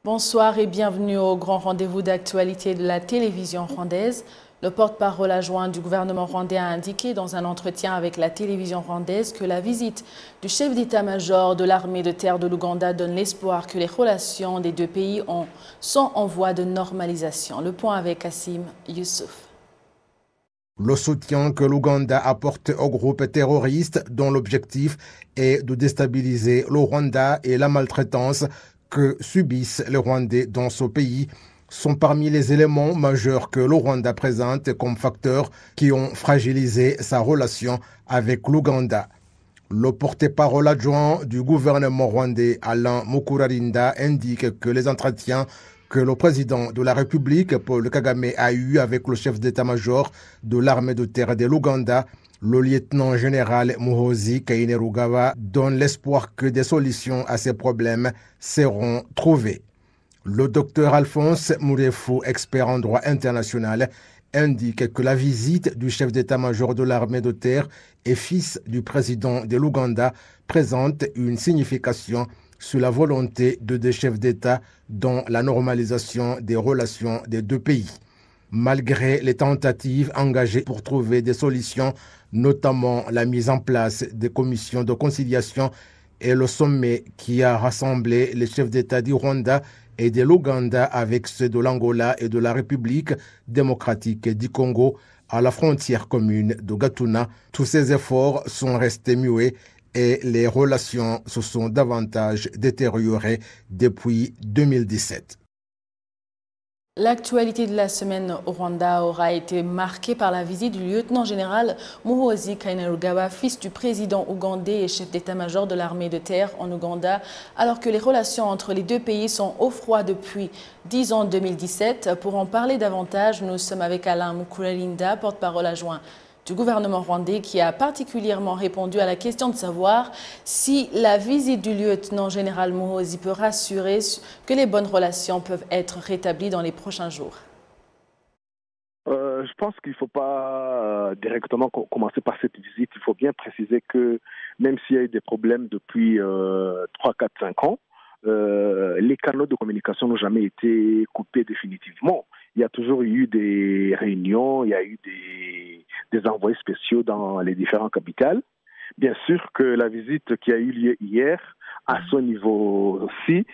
Bonsoir et bienvenue au grand rendez-vous d'actualité de la télévision rwandaise. Le porte-parole adjoint du gouvernement rwandais a indiqué dans un entretien avec la télévision rwandaise que la visite du chef d'état-major de l'armée de terre de l'Ouganda donne l'espoir que les relations des deux pays sont en voie de normalisation. Le point avec Kassim Youssouf. Le soutien que l'Ouganda apporte au groupe terroriste dont l'objectif est de déstabiliser le Rwanda et la maltraitance que subissent les Rwandais dans ce pays sont parmi les éléments majeurs que le Rwanda présente comme facteurs qui ont fragilisé sa relation avec l'Ouganda. Le porte-parole adjoint du gouvernement rwandais, Alain Mukurarinda, indique que les entretiens que le président de la République, Paul Kagame, a eu avec le chef d'état-major de l'armée de terre de l'Ouganda, le lieutenant-général Muhoozi Kainerugaba, donnent l'espoir que des solutions à ces problèmes seront trouvées. Le docteur Alphonse Mourefu, expert en droit international, indique que la visite du chef d'état-major de l'armée de terre et fils du président de l'Ouganda présente une signification sur la volonté de deux chefs d'État dans la normalisation des relations des deux pays. Malgré les tentatives engagées pour trouver des solutions, notamment la mise en place des commissions de conciliation et le sommet qui a rassemblé les chefs d'État du Rwanda et de l'Ouganda avec ceux de l'Angola et de la République démocratique du Congo à la frontière commune de Gatuna, tous ces efforts sont restés muets et les relations se sont davantage détériorées depuis 2017. L'actualité de la semaine au Rwanda aura été marquée par la visite du lieutenant-général Muhoozi Kainerugaba, fils du président ougandais et chef d'état-major de l'armée de terre en Ouganda, alors que les relations entre les deux pays sont au froid depuis 10 ans en 2017. Pour en parler davantage, nous sommes avec Alain Mukurarinda, porte-parole adjoint du gouvernement rwandais, qui a particulièrement répondu à la question de savoir si la visite du lieutenant-général Muhoozi peut rassurer que les bonnes relations peuvent être rétablies dans les prochains jours. Je pense qu'il ne faut pas directement commencer par cette visite. Il faut bien préciser que même s'il y a eu des problèmes depuis 3, 4, 5 ans, les canaux de communication n'ont jamais été coupés définitivement. Il y a toujours eu des réunions, il y a eu des envoyés spéciaux dans les différentes capitales. Bien sûr que la visite qui a eu lieu hier, à ce niveau aussi,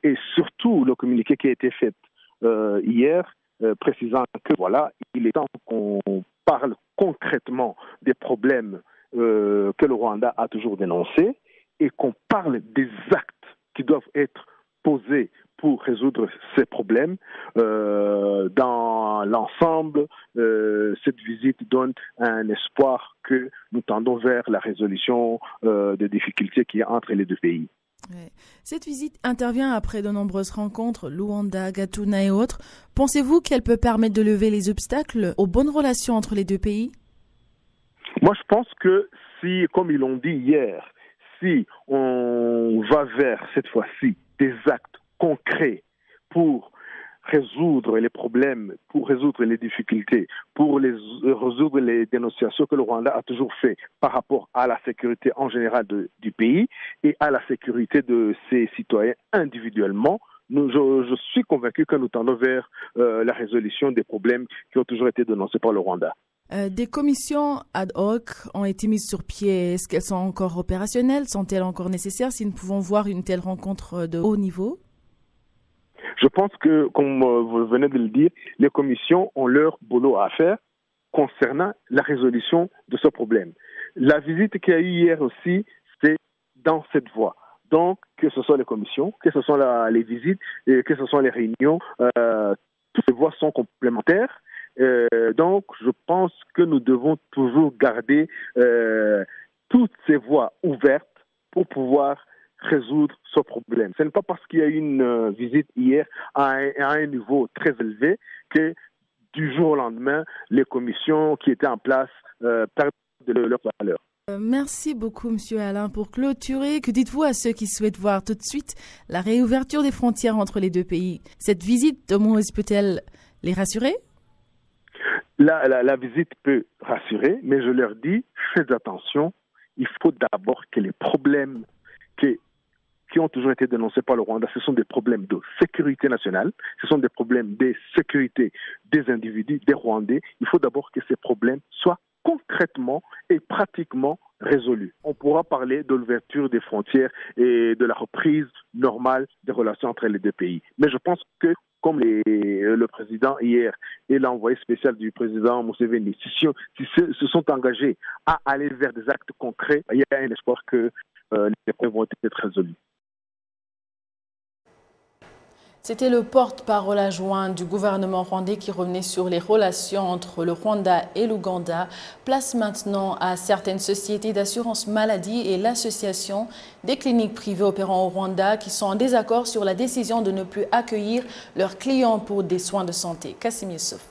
et surtout le communiqué qui a été fait hier, précisant que voilà, il est temps qu'on parle concrètement des problèmes que le Rwanda a toujours dénoncés et qu'on parle des actes qui doivent être posés pour résoudre ces problèmes. Dans l'ensemble, cette visite donne un espoir que nous tendons vers la résolution des difficultés qu'il y a entre les deux pays. Ouais. Cette visite intervient après de nombreuses rencontres, Luanda, Gatuna et autres. Pensez-vous qu'elle peut permettre de lever les obstacles aux bonnes relations entre les deux pays? Moi, je pense que si, comme ils l'ont dit hier, si on va vers, cette fois-ci, des actes concrets pour résoudre les problèmes, pour résoudre les difficultés, pour résoudre les dénonciations que le Rwanda a toujours fait par rapport à la sécurité en général du pays et à la sécurité de ses citoyens individuellement. Je suis convaincu que nous tendons vers la résolution des problèmes qui ont toujours été dénoncés par le Rwanda. Des commissions ad hoc ont été mises sur pied. Est-ce qu'elles sont encore opérationnelles? Sont-elles encore nécessaires si nous pouvons voir une telle rencontre de haut niveau? Je pense que, comme vous venez de le dire, les commissions ont leur boulot à faire concernant la résolution de ce problème. La visite qu'il y a eu hier aussi, c'est dans cette voie. Donc, que ce soit les commissions, que ce soit les visites, et que ce soit les réunions, toutes ces voies sont complémentaires. Donc, je pense que nous devons toujours garder toutes ces voies ouvertes pour pouvoir résoudre ce problème. Ce n'est pas parce qu'il y a eu une visite hier à un niveau très élevé que du jour au lendemain, les commissions qui étaient en place perdent de leur valeur. Merci beaucoup, Monsieur Alain. Pour clôturer, que dites-vous à ceux qui souhaitent voir tout de suite la réouverture des frontières entre les deux pays? Cette visite de Muhoozi peut-elle les rassurer? La visite peut rassurer, mais je leur dis, faites attention, il faut d'abord que les problèmes que qui ont toujours été dénoncés par le Rwanda, ce sont des problèmes de sécurité nationale, ce sont des problèmes de sécurité des individus, des Rwandais. Il faut d'abord que ces problèmes soient concrètement et pratiquement résolus. On pourra parler de l'ouverture des frontières et de la reprise normale des relations entre les deux pays. Mais je pense que, comme le président hier et l'envoyé spécial du président Museveni se sont engagés à aller vers des actes concrets, il y a un espoir que les problèmes vont être résolus. C'était le porte-parole adjoint du gouvernement rwandais qui revenait sur les relations entre le Rwanda et l'Ouganda. Place maintenant à certaines sociétés d'assurance maladie et l'association des cliniques privées opérant au Rwanda qui sont en désaccord sur la décision de ne plus accueillir leurs clients pour des soins de santé. Kassim Youssouf.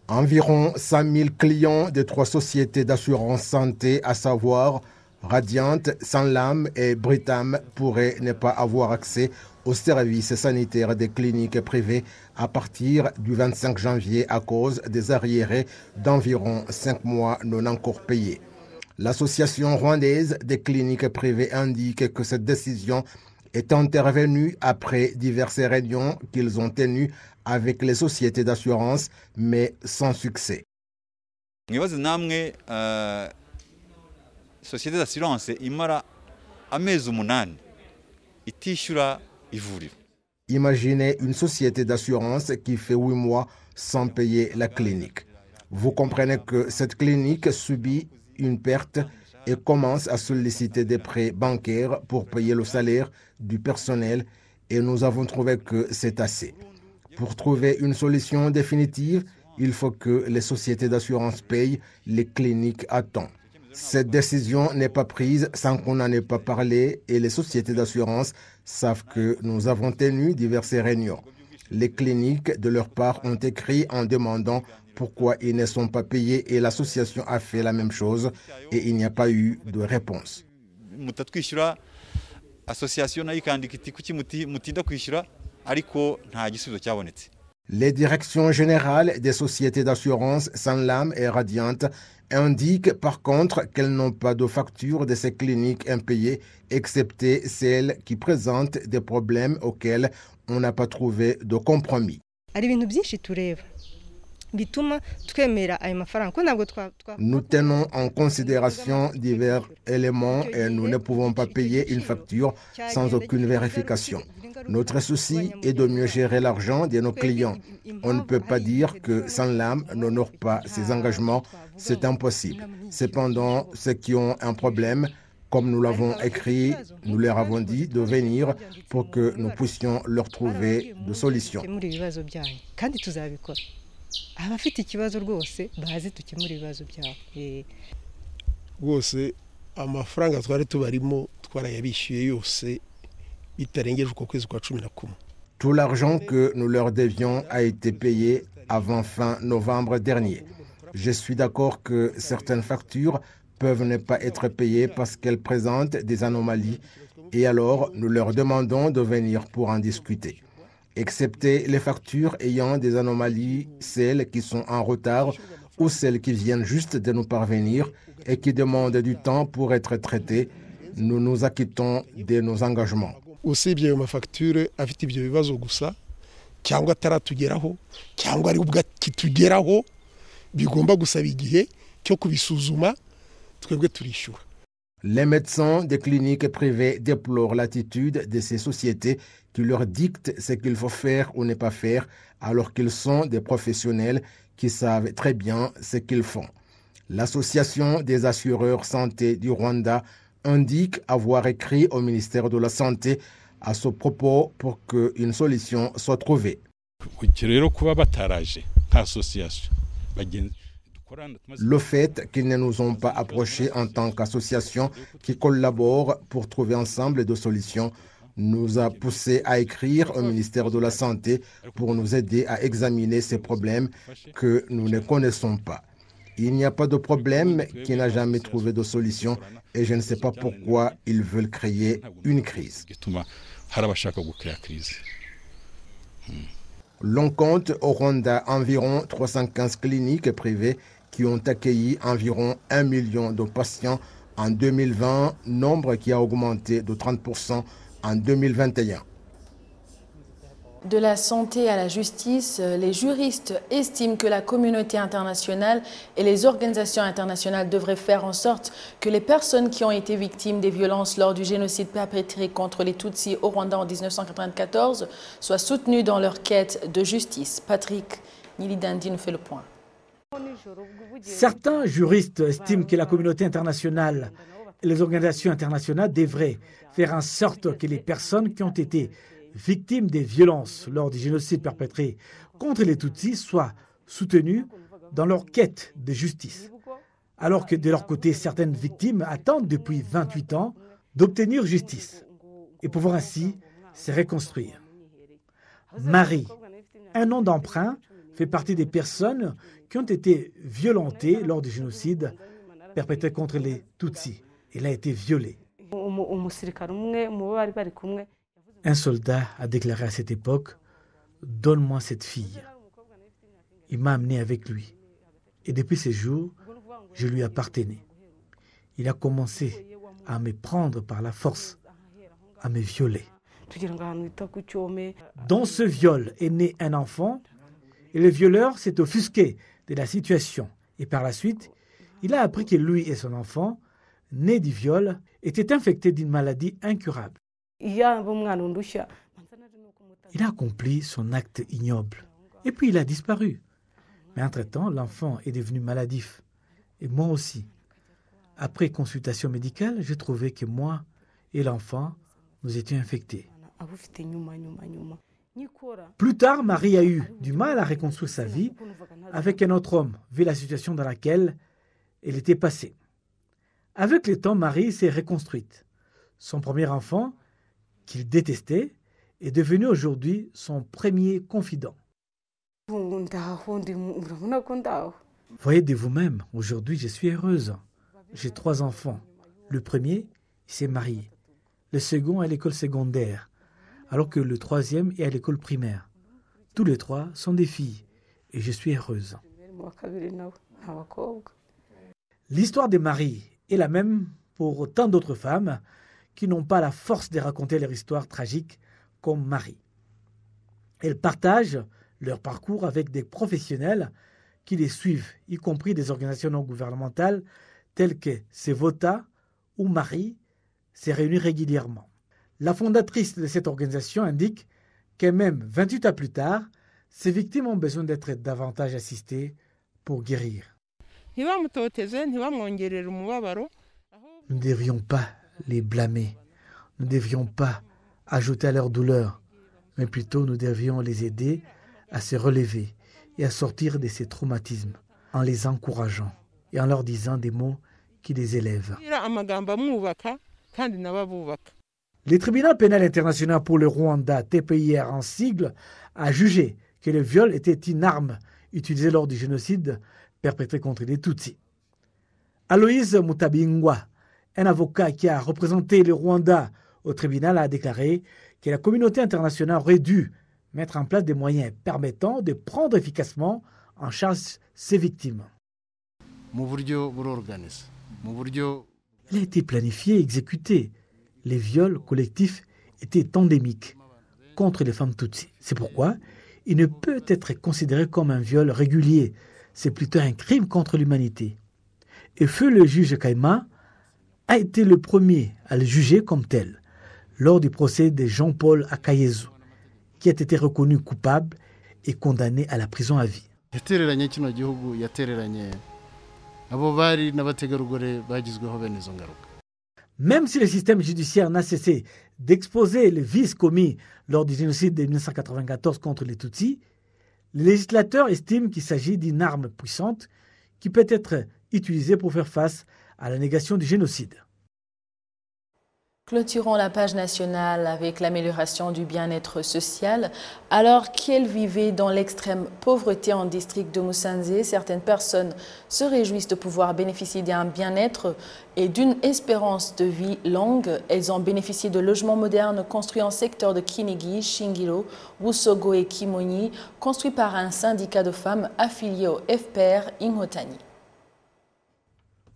Environ 5000 clients de 3 sociétés d'assurance santé, à savoir Radiant, Sanlam et Britam, pourraient ne pas avoir accès aux services sanitaires des cliniques privées à partir du 25 janvier à cause des arriérés d'environ 5 mois non encore payés. L'Association rwandaise des cliniques privées indique que cette décision est intervenue après diverses réunions qu'ils ont tenues avec les sociétés d'assurance, mais sans succès. Société d'assurance imara amezi 8 itishyura ivuriro. Imaginez une société d'assurance qui fait 8 mois sans payer la clinique. Vous comprenez que cette clinique subit une perte et commence à solliciter des prêts bancaires pour payer le salaire du personnel et nous avons trouvé que c'est assez. Pour trouver une solution définitive, il faut que les sociétés d'assurance payent les cliniques à temps. Cette décision n'est pas prise sans qu'on n'en ait pas parlé et les sociétés d'assurance savent que nous avons tenu diverses réunions. Les cliniques, de leur part, ont écrit en demandant pourquoi ils ne sont pas payés et l'association a fait la même chose et il n'y a pas eu de réponse. Les directions générales des sociétés d'assurance Sanlam et Radiant indiquent par contre qu'elles n'ont pas de facture de ces cliniques impayées, excepté celles qui présentent des problèmes auxquels on n'a pas trouvé de compromis. Nous tenons en considération divers éléments et nous ne pouvons pas payer une facture sans aucune vérification. Notre souci est de mieux gérer l'argent de nos clients. On ne peut pas dire que Sanlam n'honore pas ses engagements, c'est impossible. Cependant, ceux qui ont un problème, comme nous l'avons écrit, nous leur avons dit de venir pour que nous puissions leur trouver des solutions. Tout l'argent que nous leur devions a été payé avant fin novembre dernier. Je suis d'accord que certaines factures peuvent ne pas être payées parce qu'elles présentent des anomalies et alors nous leur demandons de venir pour en discuter. Excepté les factures ayant des anomalies, celles qui sont en retard ou celles qui viennent juste de nous parvenir et qui demandent du temps pour être traitées, nous nous acquittons de nos engagements. Usibye ayo mafacture afite ibyo bibazo gusa cyangwa ataratugeraho cyangwa ari ubwa kitugeraho bigomba gusaba igihe cyo kubisuzuma twebwe turishyura. Les médecins des cliniques privées déplorent l'attitude de ces sociétés qui leur dictent ce qu'il faut faire ou ne pas faire alors qu'ils sont des professionnels qui savent très bien ce qu'ils font. L'Association des assureurs santé du Rwanda indique avoir écrit au ministère de la Santé à ce propos pour qu'une solution soit trouvée. Le fait qu'ils ne nous ont pas approchés en tant qu'association qui collabore pour trouver ensemble des solutions nous a poussé à écrire au ministère de la Santé pour nous aider à examiner ces problèmes que nous ne connaissons pas. Il n'y a pas de problème qui n'a jamais trouvé de solution et je ne sais pas pourquoi ils veulent créer une crise. L'on compte au Rwanda environ 315 cliniques privées qui ont accueilli environ 1 million de patients en 2020, nombre qui a augmenté de 30% en 2021. De la santé à la justice, les juristes estiment que la communauté internationale et les organisations internationales devraient faire en sorte que les personnes qui ont été victimes des violences lors du génocide perpétré contre les Tutsis au Rwanda en 1994 soient soutenues dans leur quête de justice. Patrick Nilidandi nous fait le point. Certains juristes estiment que la communauté internationale et les organisations internationales devraient faire en sorte que les personnes qui ont été victimes des violences lors du génocide perpétré contre les Tutsis soient soutenues dans leur quête de justice. Alors que de leur côté, certaines victimes attendent depuis 28 ans d'obtenir justice et pouvoir ainsi se reconstruire. Marie, un nom d'emprunt, fait partie des personnes qui ont été violentées lors du génocide perpétré contre les Tutsis. Elle a été violée. Un soldat a déclaré à cette époque « Donne-moi cette fille ». Il m'a amené avec lui. Et depuis ce jour, je lui appartenais. Il a commencé à me prendre par la force, à me violer. Dans ce viol est né un enfant et le violeur s'est offusqué de la situation. Et par la suite, il a appris que lui et son enfant, né du viol, étaient infectés d'une maladie incurable. Il a accompli son acte ignoble et puis il a disparu. Mais entre-temps, l'enfant est devenu maladif. Et moi aussi. Après consultation médicale, j'ai trouvé que moi et l'enfant, nous étions infectés. Plus tard, Marie a eu du mal à reconstruire sa vie avec un autre homme, vu la situation dans laquelle elle était passée. Avec le temps, Marie s'est reconstruite. Son premier enfant, qu'il détestait, est devenu aujourd'hui son premier confident. Voyez de vous-même, aujourd'hui je suis heureuse. J'ai 3 enfants. Le premier, il s'est marié. Le second est à l'école secondaire, alors que le troisième est à l'école primaire. Tous les 3 sont des filles et je suis heureuse. L'histoire de Marie est la même pour tant d'autres femmes qui n'ont pas la force de raconter leur histoire tragique comme Marie. Elles partagent leur parcours avec des professionnels qui les suivent, y compris des organisations non gouvernementales telles que Sevota où Marie s'est réunie régulièrement. La fondatrice de cette organisation indique que même 28 ans plus tard, ces victimes ont besoin d'être davantage assistées pour guérir. Nous ne devrions pas les blâmer. Nous ne devrions pas ajouter à leur douleur, mais plutôt nous devrions les aider à se relever et à sortir de ces traumatismes en les encourageant et en leur disant des mots qui les élèvent. Le tribunal pénal international pour le Rwanda, TPIR en sigle, a jugé que le viol était une arme utilisée lors du génocide perpétré contre les Tutsis. Aloïse Mutabingwa, un avocat qui a représenté le Rwanda au tribunal, a déclaré que la communauté internationale aurait dû mettre en place des moyens permettant de prendre efficacement en charge ces victimes. Il a été planifié et exécuté. Les viols collectifs étaient endémiques contre les femmes Tutsis. C'est pourquoi il ne peut être considéré comme un viol régulier. C'est plutôt un crime contre l'humanité. Et feu le juge Kaima a été le premier à le juger comme tel lors du procès de Jean-Paul Akayezu, qui a été reconnu coupable et condamné à la prison à vie. Même si le système judiciaire n'a cessé d'exposer les vices commis lors du génocide de 1994 contre les Tutsis, les législateurs estiment qu'il s'agit d'une arme puissante qui peut être utilisée pour faire face à la négation du génocide. Clôturons la page nationale avec l'amélioration du bien-être social. Alors qu'elles vivaient dans l'extrême pauvreté en district de Musanze, certaines personnes se réjouissent de pouvoir bénéficier d'un bien-être et d'une espérance de vie longue. Elles ont bénéficié de logements modernes construits en secteur de Kinigi, Shingiro, Wusogo et Kimoni, construits par un syndicat de femmes affilié au FPR Imhotani.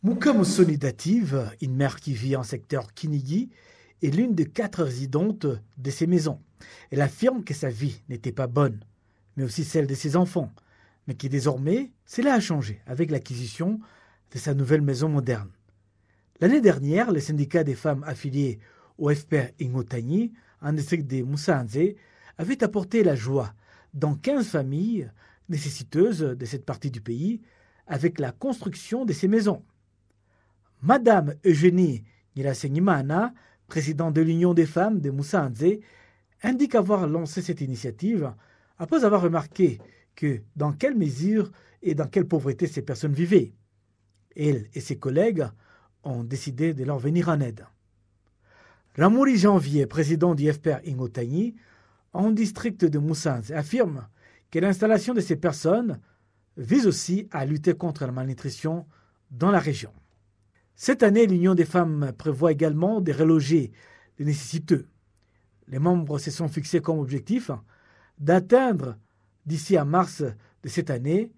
Muka Musoni Dative, une mère qui vit en secteur Kinigi, est l'une des 4 résidentes de ces maisons. Elle affirme que sa vie n'était pas bonne, mais aussi celle de ses enfants, mais que désormais, cela a changé avec l'acquisition de sa nouvelle maison moderne. L'année dernière, le syndicat des femmes affiliées au FPR Ingotagni, en district de Musanze, avait apporté la joie dans 15 familles nécessiteuses de cette partie du pays avec la construction de ces maisons. Madame Eugénie Nyirasenyimana, présidente de l'Union des femmes de Musanze, indique avoir lancé cette initiative après avoir remarqué que dans quelle mesure et dans quelle pauvreté ces personnes vivaient. Elle et ses collègues ont décidé de leur venir en aide. Ramuri Janvier, président du FPR Ingotagni, en district de Musanze, affirme que l'installation de ces personnes vise aussi à lutter contre la malnutrition dans la région. Cette année, l'Union des femmes prévoit également de reloger les nécessiteux. Les membres se sont fixés comme objectif d'atteindre d'ici à mars de cette année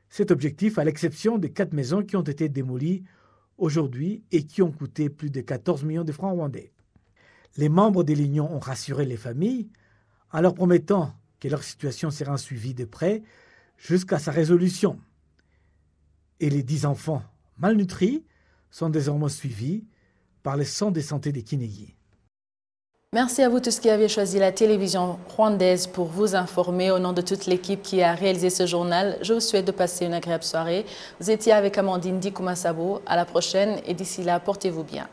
cet objectif, à l'exception des 4 maisons qui ont été démolies aujourd'hui et qui ont coûté plus de 14 millions de francs rwandais. Les membres de l'Union ont rassuré les familles en leur promettant que leur situation sera suivie de près jusqu'à sa résolution. Et les 10 enfants malnutris sont désormais suivis par les centres de santé de Kinigi. Merci à vous tous qui avez choisi la télévision rwandaise pour vous informer. Au nom de toute l'équipe qui a réalisé ce journal, je vous souhaite de passer une agréable soirée. Vous étiez avec Amandine Dikumasabo. À la prochaine et d'ici là, portez-vous bien.